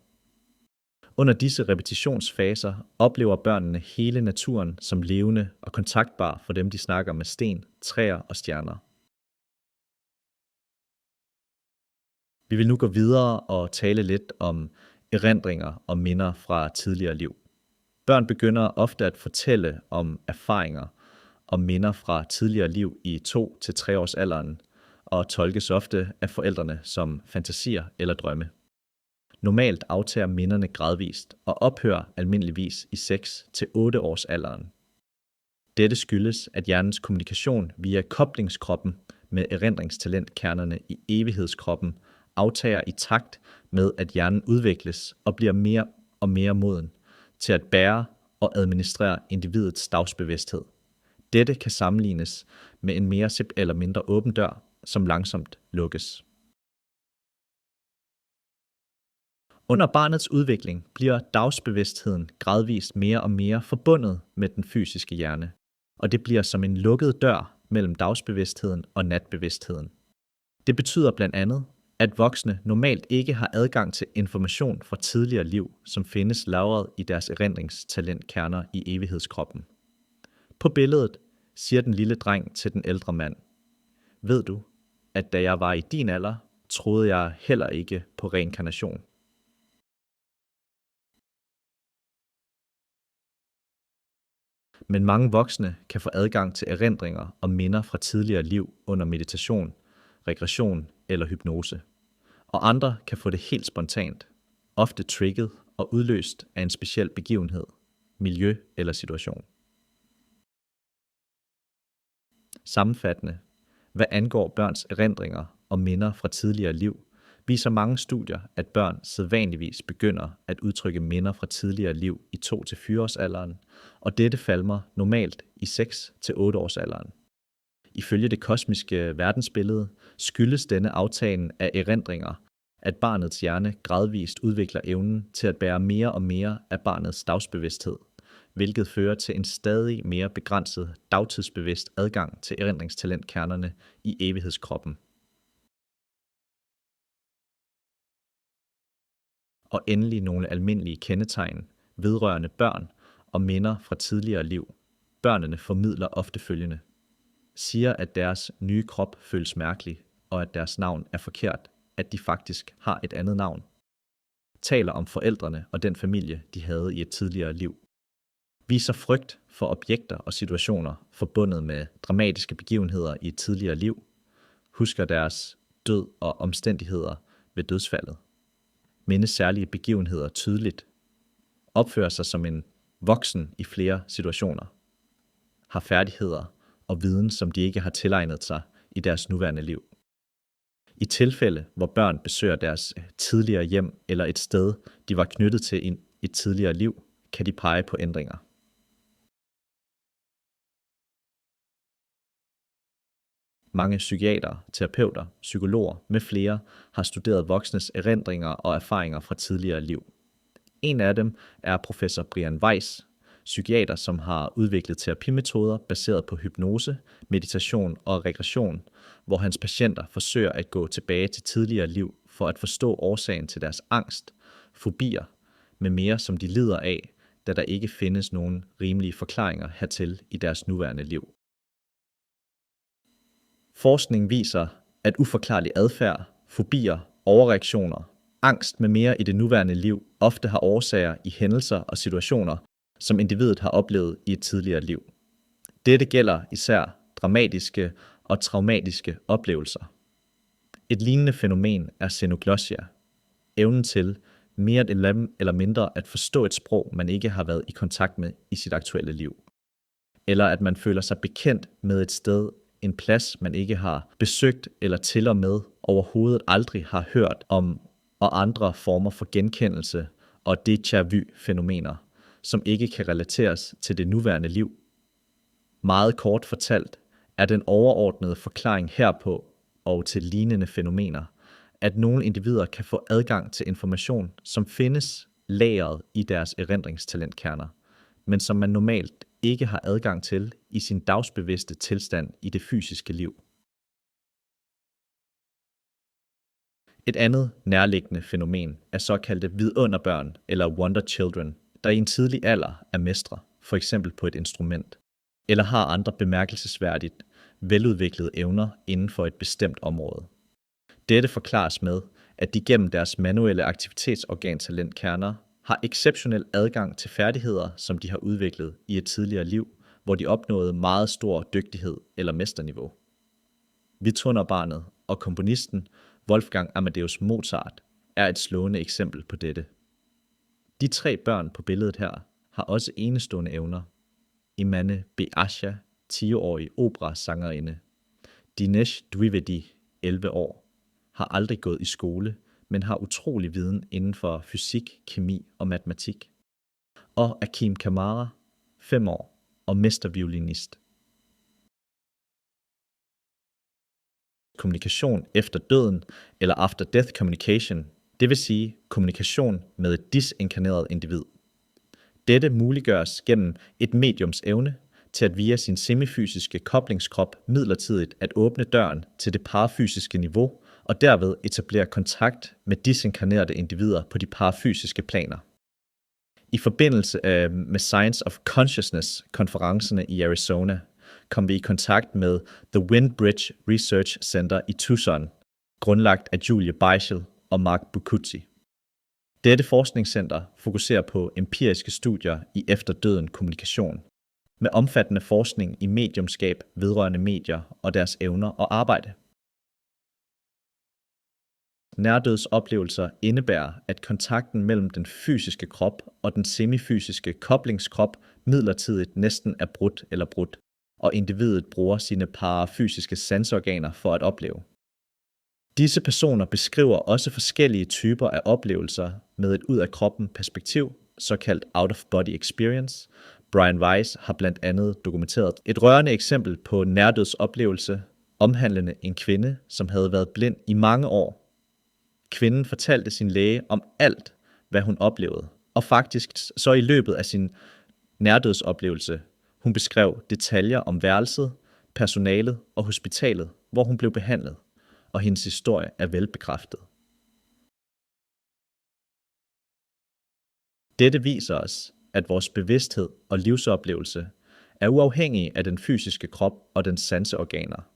Under disse repetitionsfaser oplever børnene hele naturen som levende og kontaktbar for dem, de snakker med sten, træer og stjerner. Vi vil nu gå videre og tale lidt om erindringer og minder fra tidligere liv. Børn begynder ofte at fortælle om erfaringer og minder fra tidligere liv i 2-3 års alderen og tolkes ofte af forældrene som fantasier eller drømme. Normalt aftager minderne gradvist og ophører almindeligvis i 6-8 års alderen. Dette skyldes, at hjernens kommunikation via koblingskroppen med erindringstalentkernerne i evighedskroppen aftager i takt med, at hjernen udvikles og bliver mere og mere moden til at bære og administrere individets dagsbevidsthed. Dette kan sammenlignes med en mere eller mindre åben dør, som langsomt lukkes. Under barnets udvikling bliver dagsbevidstheden gradvist mere og mere forbundet med den fysiske hjerne, og det bliver som en lukket dør mellem dagsbevidstheden og natbevidstheden. Det betyder blandt andet, at voksne normalt ikke har adgang til information fra tidligere liv, som findes lagret i deres erindringstalentkerner i evighedskroppen. På billedet siger den lille dreng til den ældre mand: "Ved du, at da jeg var i din alder, troede jeg heller ikke på reinkarnation." Men mange voksne kan få adgang til erindringer og minder fra tidligere liv under meditation, regression eller hypnose. Og andre kan få det helt spontant, ofte trigget og udløst af en speciel begivenhed, miljø eller situation. Sammenfattende, hvad angår børns erindringer og minder fra tidligere liv, viser mange studier, at børn sædvanligvis begynder at udtrykke minder fra tidligere liv i 2-4 års alderen, og dette falmer normalt i 6-8 års alderen. Ifølge det kosmiske verdensbillede skyldes denne aftagen af erindringer, at barnets hjerne gradvist udvikler evnen til at bære mere og mere af barnets dagsbevidsthed, hvilket fører til en stadig mere begrænset dagtidsbevidst adgang til erindringstalentkernerne i evighedskroppen. Og endelig nogle almindelige kendetegn vedrørende børn og minder fra tidligere liv. Børnene formidler ofte følgende: siger, at deres nye krop føles mærkelig, og at deres navn er forkert, at de faktisk har et andet navn. Taler om forældrene og den familie, de havde i et tidligere liv. Viser frygt for objekter og situationer forbundet med dramatiske begivenheder i et tidligere liv. Husker deres død og omstændigheder ved dødsfaldet. Mindes særlige begivenheder tydeligt. Opfører sig som en voksen i flere situationer. Har færdigheder og viden, som de ikke har tilegnet sig i deres nuværende liv. I tilfælde, hvor børn besøger deres tidligere hjem eller et sted, de var knyttet til i et tidligere liv, kan de pege på ændringer. Mange psykiatere, terapeuter, psykologer med flere har studeret voksnes erindringer og erfaringer fra tidligere liv. En af dem er professor Brian Weiss, psykiater, som har udviklet terapimetoder baseret på hypnose, meditation og regression, hvor hans patienter forsøger at gå tilbage til tidligere liv for at forstå årsagen til deres angst, fobier med mere, som de lider af, da der ikke findes nogen rimelige forklaringer hertil i deres nuværende liv. Forskning viser, at uforklarlig adfærd, fobier, overreaktioner, angst med mere i det nuværende liv ofte har årsager i hændelser og situationer, som individet har oplevet i et tidligere liv. Dette gælder især dramatiske og traumatiske oplevelser. Et lignende fænomen er xenoglossia, evnen til mere eller mindre at forstå et sprog, man ikke har været i kontakt med i sit aktuelle liv. eller at man føler sig bekendt med et sted, en plads, man ikke har besøgt, eller til og med overhovedet aldrig har hørt om, og andre former for genkendelse og déjà vu-fænomener, som ikke kan relateres til det nuværende liv. Meget kort fortalt er den overordnede forklaring herpå og til lignende fænomener, at nogle individer kan få adgang til information, som findes lagret i deres erindringstalentkerner, men som man normalt ikke har adgang til i sin dagsbevidste tilstand i det fysiske liv. Et andet nærliggende fænomen er såkaldte vidunderbørn eller wonder children, der i en tidlig alder er mestre, for eksempel på et instrument, eller har andre bemærkelsesværdigt veludviklede evner inden for et bestemt område. Dette forklares med, at de gennem deres manuelle aktivitetsorgantalentkerner har exceptionel adgang til færdigheder, som de har udviklet i et tidligere liv, hvor de opnåede meget stor dygtighed eller mesterniveau. Vidunderbarnet og komponisten Wolfgang Amadeus Mozart er et slående eksempel på dette. De 3 børn på billedet her har også enestående evner. Imane Beasha, 10-årig operasangerinde. Dinesh Dwivedi, 11 år, har aldrig gået i skole, men har utrolig viden inden for fysik, kemi og matematik. Og Akim Kamara, 5 år, og mesterviolinist. Kommunikation efter døden, eller after death communication, det vil sige kommunikation med et disinkarneret individ. Dette muliggøres gennem et mediums evne til at via sin semifysiske koblingskrop midlertidigt at åbne døren til det parafysiske niveau og derved etablere kontakt med disinkarnerede individer på de parafysiske planer. I forbindelse med Science of Consciousness-konferencerne i Arizona kom vi i kontakt med The Windbridge Research Center i Tucson, grundlagt af Julia Beischel og Mark Bucuzzi. Dette forskningscenter fokuserer på empiriske studier i efterdøden kommunikation, med omfattende forskning i mediumskab vedrørende medier og deres evner og arbejde. Nærdødsoplevelser indebærer, at kontakten mellem den fysiske krop og den semifysiske koblingskrop midlertidigt næsten er brudt, og individet bruger sine parafysiske sanseorganer for at opleve. Disse personer beskriver også forskellige typer af oplevelser med et ud-af-kroppen perspektiv, såkaldt out-of-body experience. Brian Weiss har blandt andet dokumenteret et rørende eksempel på nærdødsoplevelse, omhandlende en kvinde, som havde været blind i mange år. Kvinden fortalte sin læge om alt, hvad hun oplevede, og faktisk så i løbet af sin nærdødsoplevelse. Hun beskrev detaljer om værelset, personalet og hospitalet, hvor hun blev behandlet, og hendes historie er velbekræftet. Dette viser os, at vores bevidsthed og livsoplevelse er uafhængige af den fysiske krop og dens sanseorganer,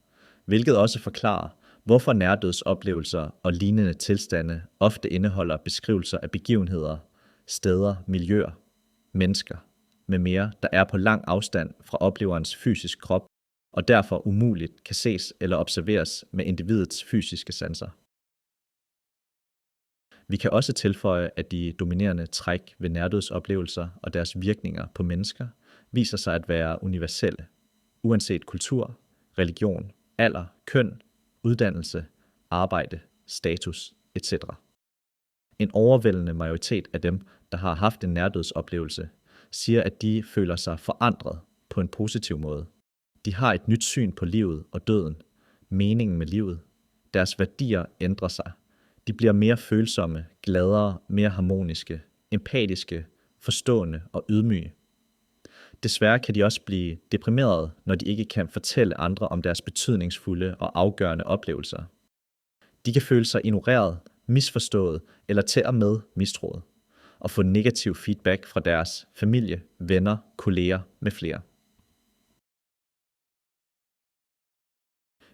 hvilket også forklarer, hvorfor nærdødsoplevelser og lignende tilstande ofte indeholder beskrivelser af begivenheder, steder, miljøer, mennesker med mere, der er på lang afstand fra opleverens fysisk krop, og derfor umuligt kan ses eller observeres med individets fysiske sanser. Vi kan også tilføje, at de dominerende træk ved nærdødsoplevelser og deres virkninger på mennesker viser sig at være universelle, uanset kultur, religion, alder, køn, uddannelse, arbejde, status, etc. En overvældende majoritet af dem, der har haft en nærdødsoplevelse, siger, at de føler sig forandret på en positiv måde. De har et nyt syn på livet og døden, meningen med livet. Deres værdier ændrer sig. De bliver mere følsomme, gladere, mere harmoniske, empatiske, forstående og ydmyge. Desværre kan de også blive deprimerede, når de ikke kan fortælle andre om deres betydningsfulde og afgørende oplevelser. De kan føle sig ignoreret, misforstået eller til og med mistroet, og få negativ feedback fra deres familie, venner, kolleger med flere.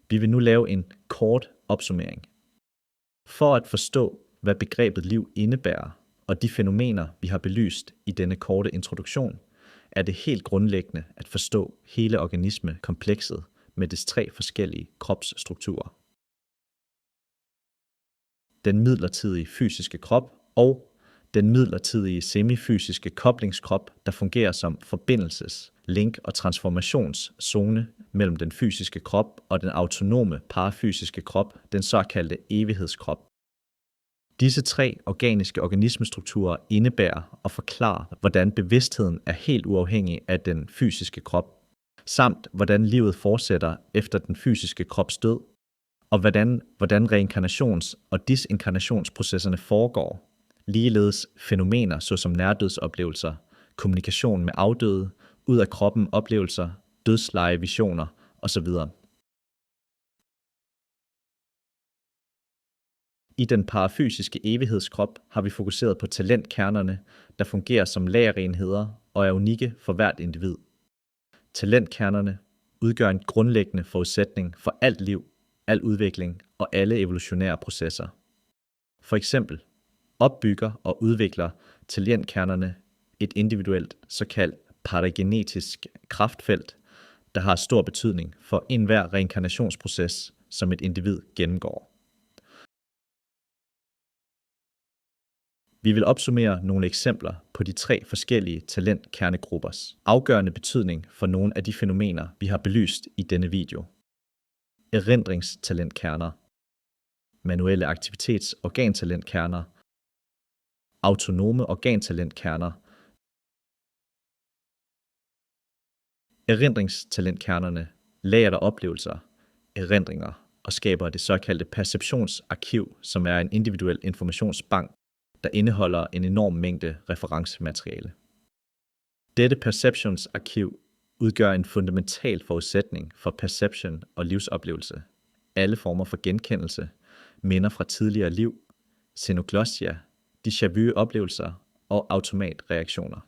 Vi vil nu lave en kort opsummering. For at forstå, hvad begrebet liv indebærer, og de fænomener, vi har belyst i denne korte introduktion, er det helt grundlæggende at forstå hele organismekomplekset med dets 3 forskellige kropsstrukturer. Den midlertidige fysiske krop og Den midlertidige semifysiske koblingskrop, der fungerer som forbindelses-, link- og transformationszone mellem den fysiske krop og den autonome parafysiske krop, den såkaldte evighedskrop. Disse 3 organiske organismestrukturer indebærer og forklarer, hvordan bevidstheden er helt uafhængig af den fysiske krop, samt hvordan livet fortsætter efter den fysiske krops død, og hvordan reinkarnations- og disinkarnationsprocesserne foregår. Ligeledes fænomener såsom nærdødsoplevelser, kommunikation med afdøde, ud af kroppen oplevelser, dødsleje visioner osv. I den parafysiske evighedskrop har vi fokuseret på talentkernerne, der fungerer som lagerenheder og er unikke for hvert individ. Talentkernerne udgør en grundlæggende forudsætning for alt liv, al udvikling og alle evolutionære processer. For eksempel opbygger og udvikler talentkernerne et individuelt såkaldt paragenetisk kraftfelt, der har stor betydning for enhver reinkarnationsproces, som et individ gennemgår. Vi vil opsummere nogle eksempler på de 3 forskellige talentkernegruppers afgørende betydning for nogle af de fænomener, vi har belyst i denne video. Erindringstalentkerner, manuelle aktivitetsorgantalentkerner, autonome organtalentkerner. Erindringstalentkernerne lagrer oplevelser, erindringer og skaber det såkaldte perceptionsarkiv, som er en individuel informationsbank, der indeholder en enorm mængde referencemateriale. Dette perceptionsarkiv udgør en fundamental forudsætning for perception og livsoplevelse, alle former for genkendelse, minder fra tidligere liv, xenoglossia, déjà vu-oplevelser og automatreaktioner.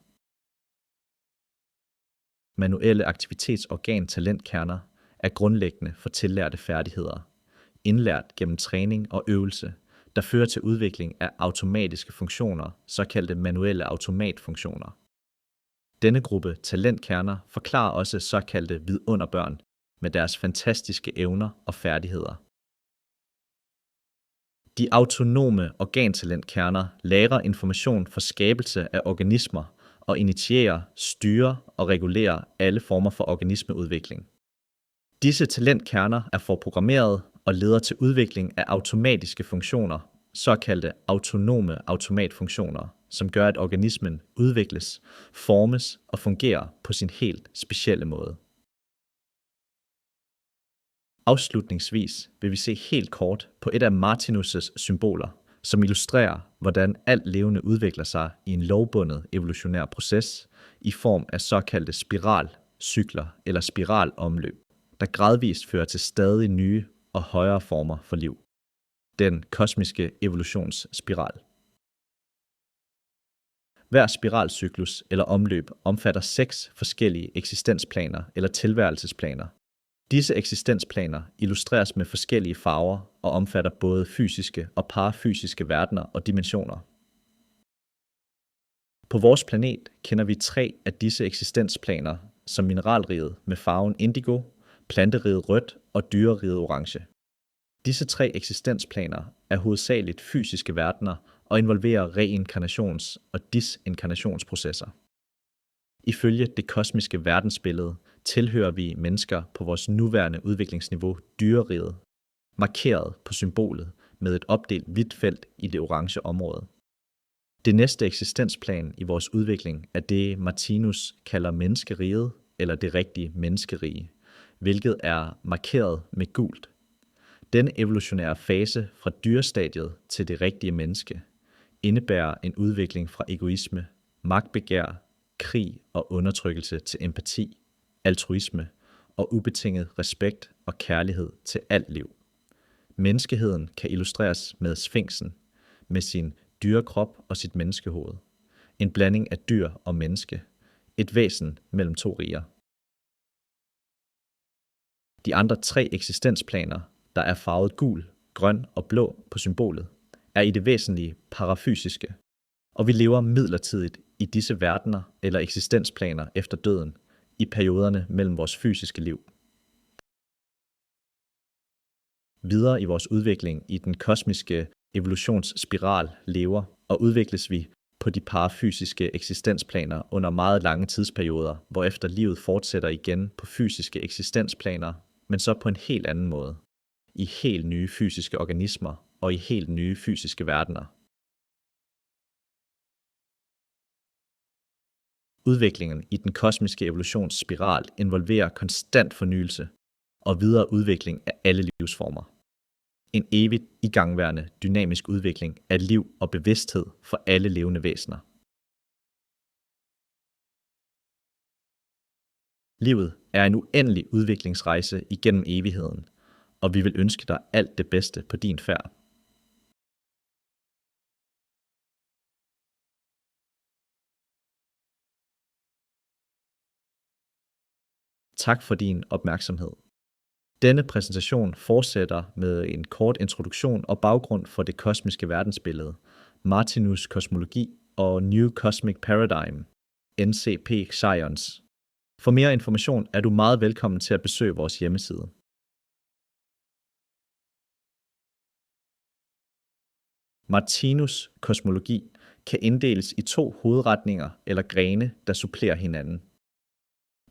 Manuelle aktivitetsorgan-talentkerner er grundlæggende for tillærte færdigheder, indlært gennem træning og øvelse, der fører til udvikling af automatiske funktioner, såkaldte manuelle automatfunktioner. Denne gruppe talentkerner forklarer også såkaldte vidunderbørn med deres fantastiske evner og færdigheder. De autonome organtalentkerner lagrer information for skabelse af organismer og initierer, styrer og regulerer alle former for organismeudvikling. Disse talentkerner er forprogrammeret og leder til udvikling af automatiske funktioner, såkaldte autonome automatfunktioner, som gør, at organismen udvikles, formes og fungerer på sin helt specielle måde. Afslutningsvis vil vi se helt kort på et af Martinus' symboler, som illustrerer, hvordan alt levende udvikler sig i en lovbundet evolutionær proces i form af såkaldte spiralcykler eller spiralomløb, der gradvist fører til stadig nye og højere former for liv. Den kosmiske evolutionsspiral. Hver spiralcyklus eller omløb omfatter 6 forskellige eksistensplaner eller tilværelsesplaner. Disse eksistensplaner illustreres med forskellige farver og omfatter både fysiske og parafysiske verdener og dimensioner. På vores planet kender vi 3 af disse eksistensplaner som mineralriget med farven indigo, planteriget rødt og dyreriget orange. Disse 3 eksistensplaner er hovedsageligt fysiske verdener og involverer reinkarnations- og disinkarnationsprocesser. Ifølge det kosmiske verdensbillede tilhører vi mennesker på vores nuværende udviklingsniveau dyreriget, markeret på symbolet med et opdelt hvidt felt i det orange område. Det næste eksistensplan i vores udvikling er det, Martinus kalder menneskeriget eller det rigtige menneskerige, hvilket er markeret med gult. Denne evolutionære fase fra dyrestadiet til det rigtige menneske indebærer en udvikling fra egoisme, magtbegær, krig og undertrykkelse til empati, altruisme og ubetinget respekt og kærlighed til alt liv. Menneskeheden kan illustreres med sfinksen, med sin dyrekrop og sit menneskehoved. En blanding af dyr og menneske. Et væsen mellem 2 riger. De andre 3 eksistensplaner, der er farvet gul, grøn og blå på symbolet, er i det væsentlige parafysiske, og vi lever midlertidigt i disse verdener eller eksistensplaner efter døden, i perioderne mellem vores fysiske liv. Videre i vores udvikling i den kosmiske evolutionsspiral lever og udvikles vi på på de parafysiske eksistensplaner under meget lange tidsperioder, hvorefter livet fortsætter igen på fysiske eksistensplaner, men så på en helt anden måde, i helt nye fysiske organismer og i helt nye fysiske verdener. Udviklingen i den kosmiske evolutionsspiral involverer konstant fornyelse og videre udvikling af alle livsformer. En evigt igangværende dynamisk udvikling af liv og bevidsthed for alle levende væsener. Livet er en uendelig udviklingsrejse igennem evigheden, og vi vil ønske dig alt det bedste på din færd. Tak for din opmærksomhed. Denne præsentation fortsætter med en kort introduktion og baggrund for det kosmiske verdensbillede, Martinus kosmologi og New Cosmic Paradigm, NCP Science. For mere information er du meget velkommen til at besøge vores hjemmeside. Martinus kosmologi kan inddeles i 2 hovedretninger eller grene, der supplerer hinanden.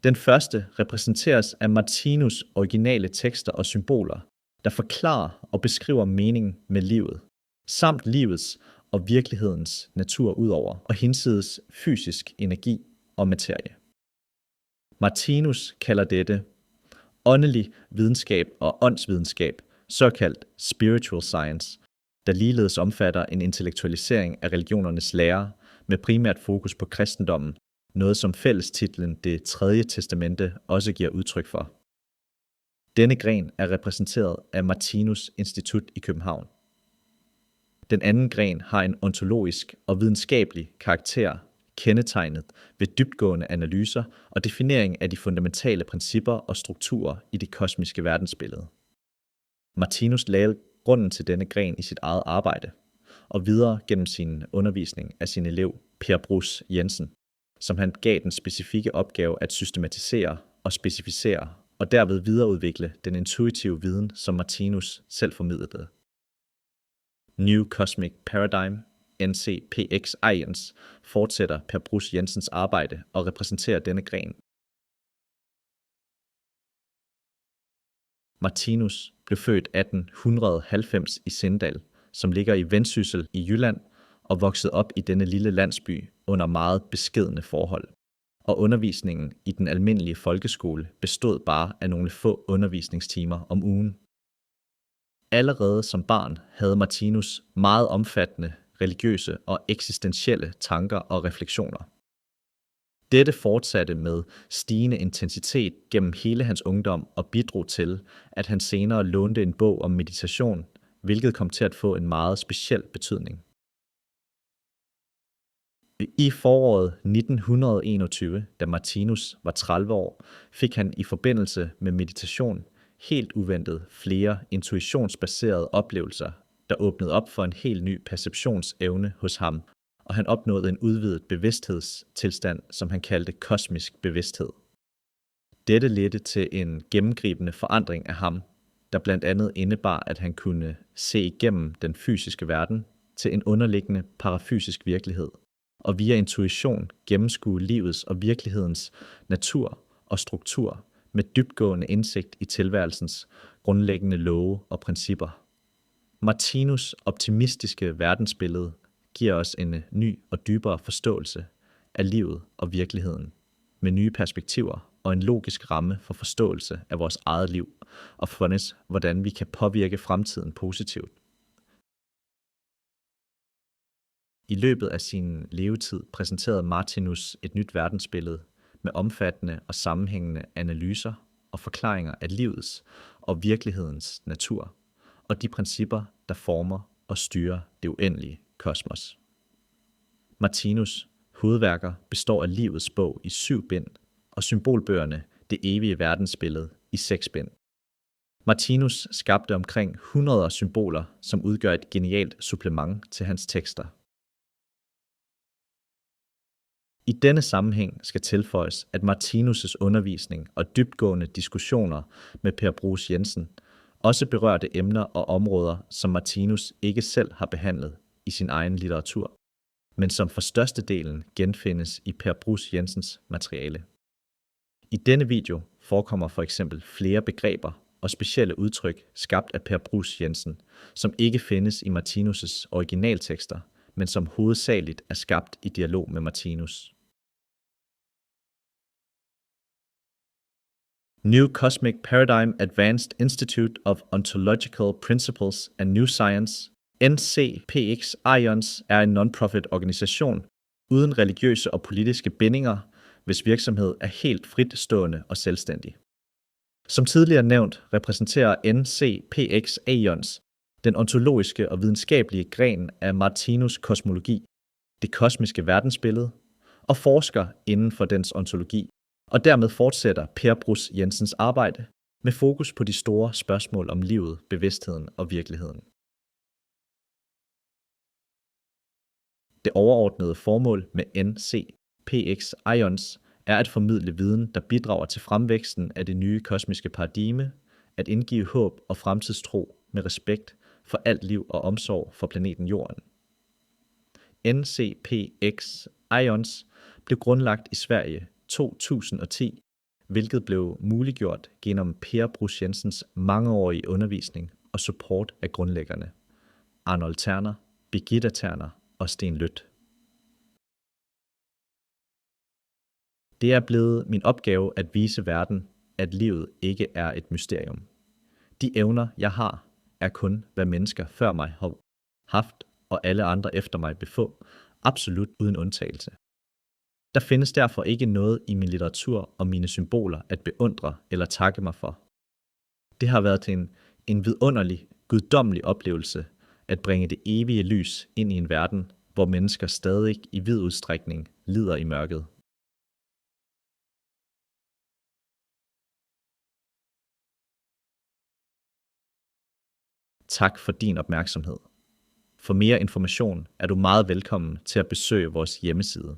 Den første repræsenteres af Martinus' originale tekster og symboler, der forklarer og beskriver meningen med livet, samt livets og virkelighedens natur udover og hinsides fysisk energi og materie. Martinus kalder dette åndelig videnskab og åndsvidenskab, såkaldt spiritual science, der ligeledes omfatter en intellektualisering af religionernes lære med primært fokus på kristendommen, noget som fællestitlen Det Tredje Testamente også giver udtryk for. Denne gren er repræsenteret af Martinus Institut i København. Den anden gren har en ontologisk og videnskabelig karakter, kendetegnet ved dybtgående analyser og definering af de fundamentale principper og strukturer i det kosmiske verdensbillede. Martinus lagde grunden til denne gren i sit eget arbejde, og videre gennem sin undervisning af sin elev Per Bruus Jensen, som han gav den specifikke opgave at systematisere og specificere, og derved videreudvikle den intuitive viden, som Martinus selv formidlede. New Cosmic Paradigm, NCPX Science, fortsætter Per Bruus Jensens arbejde og repræsenterer denne gren. Martinus blev født 1890 i Sindal, som ligger i Vendsyssel i Jylland, og voksede op i denne lille landsby under meget beskedne forhold. Og undervisningen i den almindelige folkeskole bestod bare af nogle få undervisningstimer om ugen. Allerede som barn havde Martinus meget omfattende religiøse og eksistentielle tanker og refleksioner. Dette fortsatte med stigende intensitet gennem hele hans ungdom og bidrog til, at han senere lånte en bog om meditation, hvilket kom til at få en meget speciel betydning. I foråret 1921, da Martinus var 30 år, fik han i forbindelse med meditation helt uventet flere intuitionsbaserede oplevelser, der åbnede op for en helt ny perceptionsevne hos ham, og han opnåede en udvidet bevidsthedstilstand, som han kaldte kosmisk bevidsthed. Dette ledte til en gennemgribende forandring af ham, der blandt andet indebar, at han kunne se igennem den fysiske verden til en underliggende parafysisk virkelighed, og via intuition gennemskue livets og virkelighedens natur og struktur med dybtgående indsigt i tilværelsens grundlæggende love og principper. Martinus' optimistiske verdensbillede giver os en ny og dybere forståelse af livet og virkeligheden, med nye perspektiver og en logisk ramme for forståelse af vores eget liv, og for hvordan vi kan påvirke fremtiden positivt. I løbet af sin levetid præsenterede Martinus et nyt verdensbillede med omfattende og sammenhængende analyser og forklaringer af livets og virkelighedens natur, og de principper, der former og styrer det uendelige kosmos. Martinus' hovedværker består af livets bog i 7 bind, og symbolbøgerne Det evige verdensbillede i 6 bind. Martinus skabte omkring 100 symboler, som udgør et genialt supplement til hans tekster. I denne sammenhæng skal tilføjes, at Martinus' undervisning og dybtgående diskussioner med Per Bruus Jensen også berørte emner og områder, som Martinus ikke selv har behandlet i sin egen litteratur. men som for størstedelen genfindes i Per Bruus Jensens materiale. I denne video forekommer for eksempel flere begreber og specielle udtryk skabt af Per Bruus Jensen, som ikke findes i Martinus' originaltekster, men som hovedsageligt er skabt i dialog med Martinus. New Cosmic Paradigm Advanced Institute of Ontological Principles and New Science, NCPX Ions, er en non-profit organisation uden religiøse og politiske bindinger, hvis virksomhed er helt fritstående og selvstændig. Som tidligere nævnt repræsenterer NCPX Ions den ontologiske og videnskabelige gren af Martinus' kosmologi, det kosmiske verdensbillede, og forsker inden for dens ontologi, og dermed fortsætter Per Bruus Jensens arbejde med fokus på de store spørgsmål om livet, bevidstheden og virkeligheden. Det overordnede formål med NCPX Ions er at formidle viden, der bidrager til fremvæksten af det nye kosmiske paradigme, at indgive håb og fremtidstro med respekt for alt liv og omsorg for planeten Jorden. NCPX Ions blev grundlagt i Sverige 2010, hvilket blev muliggjort gennem Per Bruus Jensens mangeårige undervisning og support af grundlæggerne Arnold Terner, Birgitta Terner og Sten Lødt. Det er blevet min opgave at vise verden, at livet ikke er et mysterium. De evner, jeg har, er kun, hvad mennesker før mig har haft, og alle andre efter mig vil få, absolut uden undtagelse. Der findes derfor ikke noget i min litteratur og mine symboler at beundre eller takke mig for. Det har været til en vidunderlig, guddommelig oplevelse at bringe det evige lys ind i en verden, hvor mennesker stadig i vid udstrækning lider i mørket. Tak for din opmærksomhed. For mere information er du meget velkommen til at besøge vores hjemmeside.